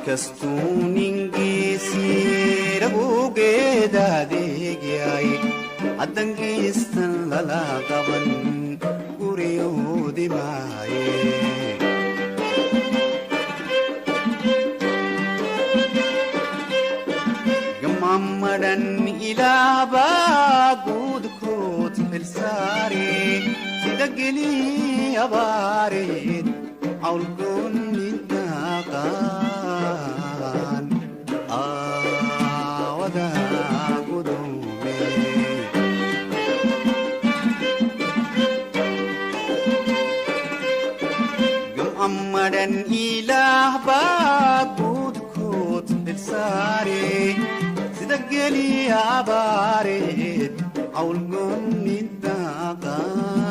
kastuun ingisi rabu geedaadeegyaay haddan geestan lala qaban guriyoodi maaye gamammadan ilaabaa guudkoot xilsaare sida gelii abaareed awlgoonni daaqaan aawada gudume gamammadan ilaabaa guudkoot xilsaare sida gelii abaareed awlgoonni daaqaan